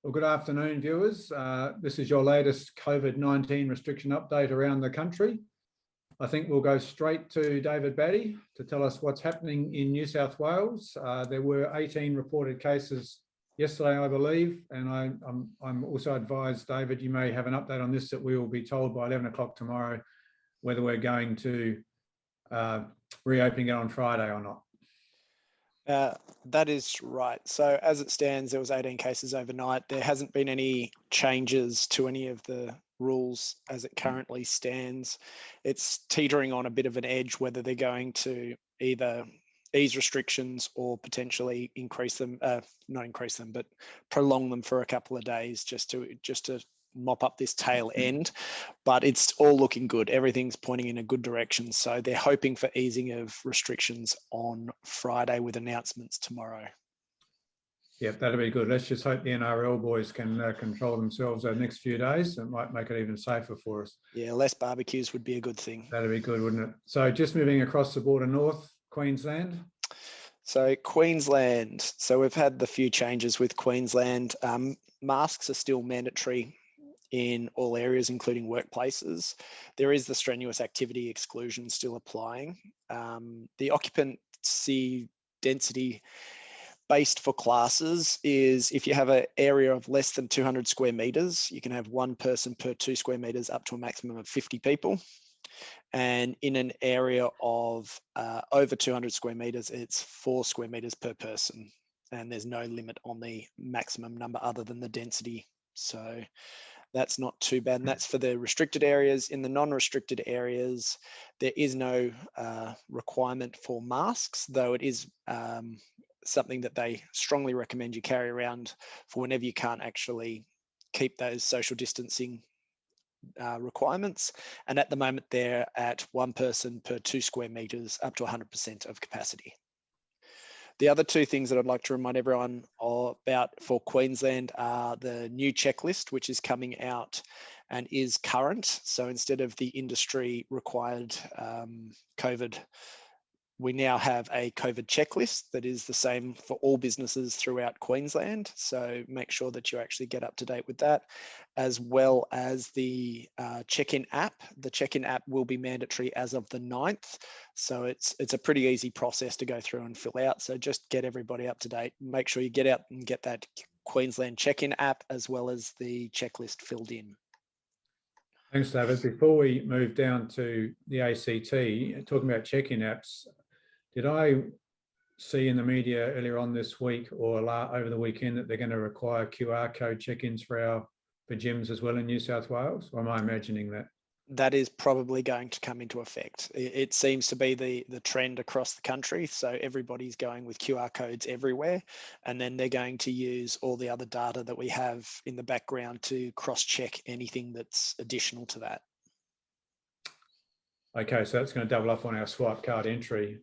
Well, good afternoon, viewers. This is your latest COVID-19 restriction update around the country. I think we'll go straight to David Batty to tell us what's happening in New South Wales. There were 18 reported cases yesterday, I believe, and I'm also advised, David, you may have an update on this, that we will be told by 11 o'clock tomorrow whether we're going to reopen it on Friday or not. That is right. So as it stands, there was 18 cases overnight. There hasn't been any changes to any of the rules as it currently stands. It's teetering on a bit of an edge whether they're going to either ease restrictions or potentially increase them, not increase them, but prolong them for a couple of days just to mop up this tail end. But it's all looking good. Everything's pointing in a good direction. So they're hoping for easing of restrictions on Friday with announcements tomorrow. Yep, that'll be good. Let's just hope the NRL boys can control themselves over the next few days. It might make it even safer for us. Yeah, less barbecues would be a good thing. That'd be good, wouldn't it? So just moving across the border north, Queensland. So Queensland. So we've had the few changes with Queensland. Masks are still mandatory in all areas, including workplaces. There is the strenuous activity exclusion still applying. The occupancy density based for classes is if you have an area of less than 200 square metres, you can have one person per 2 square metres up to a maximum of 50 people. And in an area of over 200 square metres, it's 4 square metres per person. And there's no limit on the maximum number other than the density. So that's not too bad. And that's for the restricted areas. In the non-restricted areas, there is no requirement for masks, though it is something that they strongly recommend you carry around for whenever you can't actually keep those social distancing requirements. And at the moment, they're at 1 person per 2 square metres up to 100% of capacity. The other two things that I'd like to remind everyone about for Queensland are the new checklist, which is coming out and is current. So instead of the industry required COVID, we now have a COVID checklist that is the same for all businesses throughout Queensland. So make sure that you actually get up to date with that, as well as the check-in app. The check-in app will be mandatory as of the 9th. So it's a pretty easy process to go through and fill out. So just get everybody up to date. Make sure you get out and get that Queensland check-in app as well as the checklist filled in. Thanks, David. Before we move down to the ACT, talking about check-in apps, did I see in the media earlier on this week or over the weekend that they're going to require QR code check-ins for gyms as well in New South Wales? Or am I imagining that? That is probably going to come into effect. It seems to be the trend across the country. So everybody's going with QR codes everywhere. And then they're going to use all the other data that we have in the background to cross-check anything that's additional to that. Okay, so that's going to double up on our swipe card entry.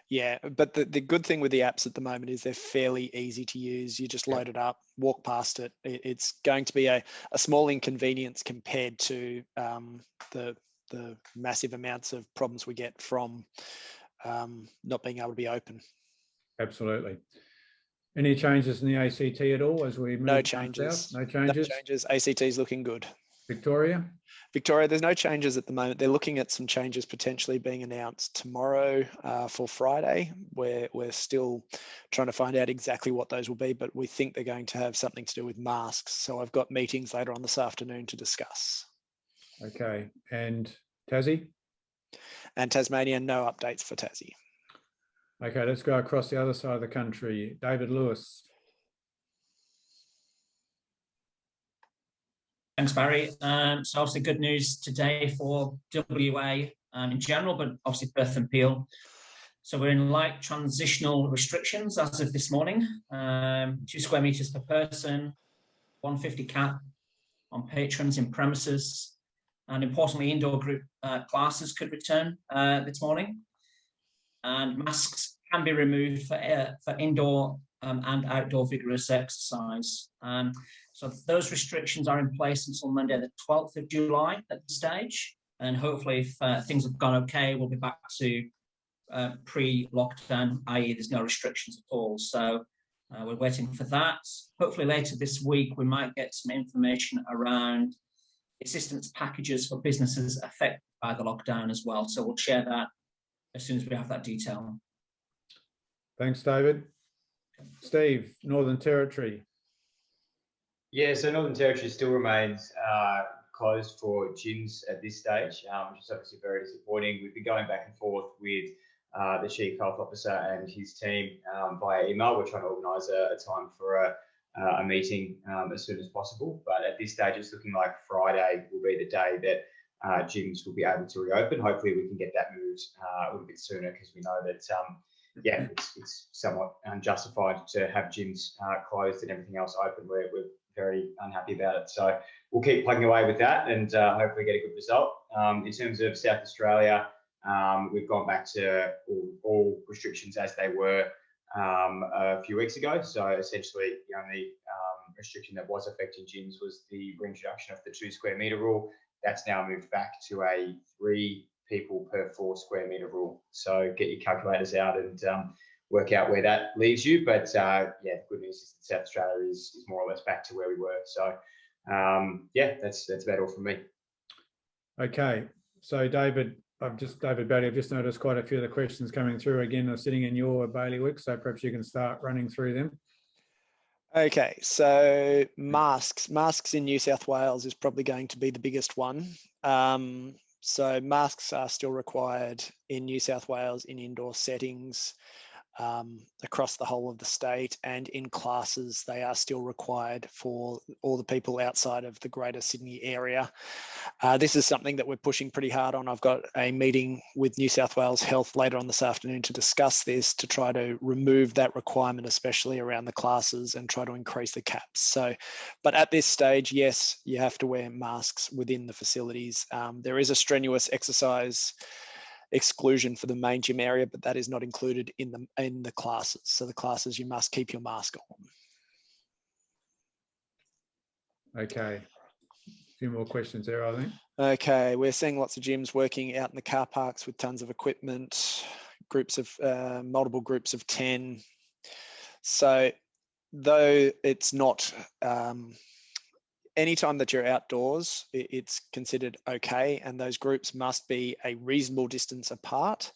Yeah, but the good thing with the apps at the moment is they're fairly easy to use. You just load it up, walk past it. It's going to be a small inconvenience compared to the massive amounts of problems we get from not being able to be open. Absolutely. Any changes in the ACT at all as we move? No changes. South? No changes. No changes. ACT is looking good. Victoria, there's no changes at the moment. They're looking at some changes potentially being announced tomorrow for Friday. We're still trying to find out exactly what those will be, but we think they're going to have something to do with masks. So I've got meetings later on this afternoon to discuss. Okay, and Tassie? And Tasmania, no updates for Tassie. Okay, let's go across the other side of the country. David Lewis. Thanks, Barry. So obviously good news today for WA in general, but obviously Perth and Peel. So we're in light transitional restrictions as of this morning. 2 square metres per person, 150 cap on patrons in premises, and importantly, indoor group classes could return this morning. And masks can be removed for indoor and outdoor vigorous exercise. So those restrictions are in place until Monday, the 12th of July at this stage. And hopefully if things have gone okay, we'll be back to pre-lockdown, i.e. there's no restrictions at all. So We're waiting for that. Hopefully later this week, we might get some information around assistance packages for businesses affected by the lockdown as well. So we'll share that as soon as we have that detail. Thanks, David. Steve, Northern Territory. Yeah, so Northern Territory still remains closed for gyms at this stage, which is obviously very disappointing. We've been going back and forth with the Chief Health Officer and his team via email. We're trying to organise a time for a meeting as soon as possible. But at this stage, it's looking like Friday will be the day that gyms will be able to reopen. Hopefully, we can get that moved a little bit sooner, because we know that yeah, it's somewhat unjustified to have gyms closed and everything else open. We're very unhappy about it. So we'll keep plugging away with that and hopefully get a good result. In terms of South Australia, we've gone back to all restrictions as they were a few weeks ago. So essentially, the only restriction that was affecting gyms was the reintroduction of the 2 square metre rule. That's now moved back to a 3 people per 4 square metre rule. So get your calculators out and work out where that leaves you. But yeah, the good news is that South Australia is more or less back to where we were. So yeah, that's about all from me. Okay, so David Batty, I've just noticed quite a few of the questions coming through again are sitting in your bailiwick, so perhaps you can start running through them. Okay, so masks in New South Wales is probably going to be the biggest one. So masks are still required in New South Wales in indoor settings across the whole of the state, and in classes they are still required for all the people outside of the Greater Sydney area. This is something that we're pushing pretty hard on. I've got a meeting with New South Wales Health later on this afternoon to discuss this, to try to remove that requirement, especially around the classes, and try to increase the caps. So, but at this stage, yes, you have to wear masks within the facilities. There is a strenuous exercise exclusion for the main gym area, but that is not included in the classes. So the classes, you must keep your mask on. Okay, a few more questions there, I think. Okay, we're seeing lots of gyms working out in the car parks with tons of equipment, multiple groups of 10. So though it's not anytime that you're outdoors, it's considered okay, and those groups must be a reasonable distance apart.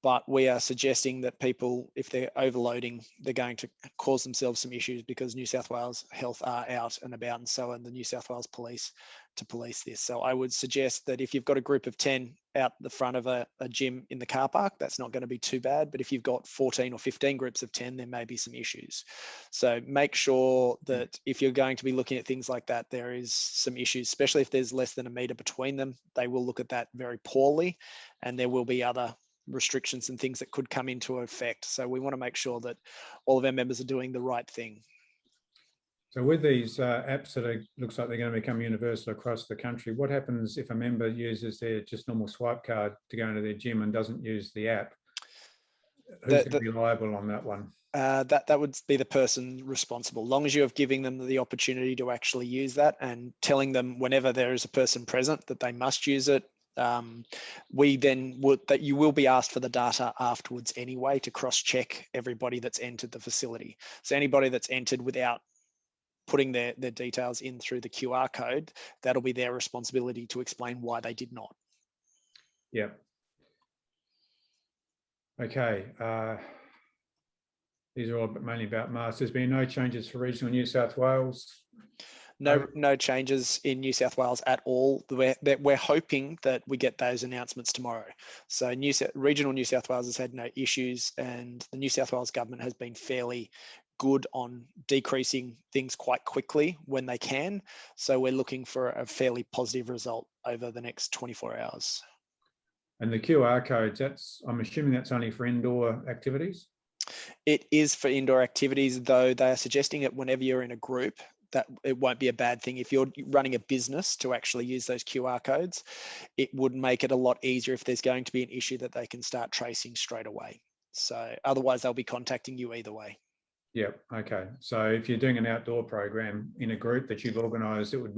But we are suggesting that people, if they're overloading, they're going to cause themselves some issues, because New South Wales Health are out and about, and so are the New South Wales Police to police this. So I would suggest that if you've got a group of 10 out the front of a gym in the car park, that's not going to be too bad. But if you've got 14 or 15 groups of 10, there may be some issues. So make sure that if you're going to be looking at things like that, there is some issues, especially if there's less than a metre between them. They will look at that very poorly, and there will be other restrictions and things that could come into effect. So we want to make sure that all of our members are doing the right thing. So with these apps that looks like they're going to become universal across the country, what happens if a member uses their just normal swipe card to go into their gym and doesn't use the app? Who's going to be liable on that one? That would be the person responsible, long as you have giving them the opportunity to actually use that, and telling them whenever there is a person present that they must use it. We then that you will be asked for the data afterwards anyway, to cross-check everybody that's entered the facility. So anybody that's entered without putting their details in through the QR code, that'll be their responsibility to explain why they did not. Yeah. Okay. These are all mainly about masks. There's been no changes for regional New South Wales. No changes in New South Wales at all. We're hoping that we get those announcements tomorrow. So regional New South Wales has had no issues, and the New South Wales government has been fairly good on decreasing things quite quickly when they can. So we're looking for a fairly positive result over the next 24 hours. And the QR codes, I'm assuming that's only for indoor activities? It is for indoor activities, though they are suggesting it whenever you're in a group, that it won't be a bad thing. If you're running a business to actually use those QR codes, it would make it a lot easier if there's going to be an issue that they can start tracing straight away. So otherwise they'll be contacting you either way. Yeah, okay. So if you're doing an outdoor program in a group that you've organised, it would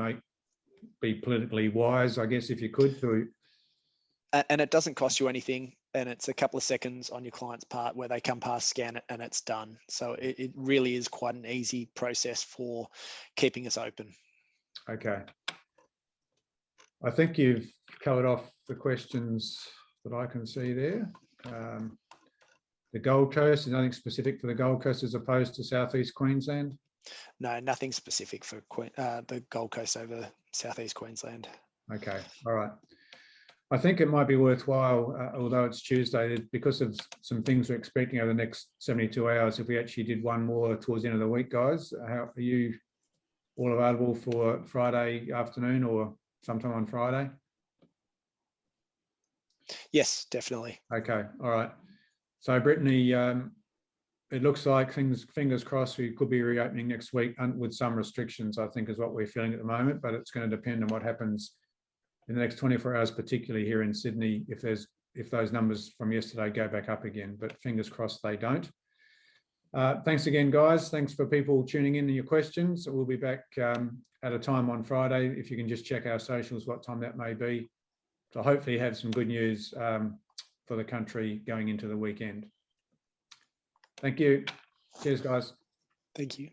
be politically wise, I guess, if you could. And it doesn't cost you anything. and it's a couple of seconds on your client's part where they come past, scan it, and it's done. So it really is quite an easy process for keeping us open. Okay. I think you've covered off the questions that I can see there. The Gold Coast, is nothing specific for the Gold Coast as opposed to Southeast Queensland? No, nothing specific for the Gold Coast over Southeast Queensland. Okay, all right. I think it might be worthwhile, although it's Tuesday, because of some things we're expecting over the next 72 hours, if we actually did one more towards the end of the week, guys. Are you all available for Friday afternoon or sometime on Friday? Yes, definitely. Okay, all right. So Brittany, it looks like fingers crossed, we could be reopening next week with some restrictions, I think is what we're feeling at the moment, but it's going to depend on what happens in the next 24 hours, particularly here in Sydney, if those numbers from yesterday go back up again, but fingers crossed they don't. Thanks again, guys. Thanks for people tuning in and your questions. We'll be back at a time on Friday. If you can just check our socials, what time that may be. So hopefully have some good news for the country going into the weekend. Thank you. Cheers, guys. Thank you.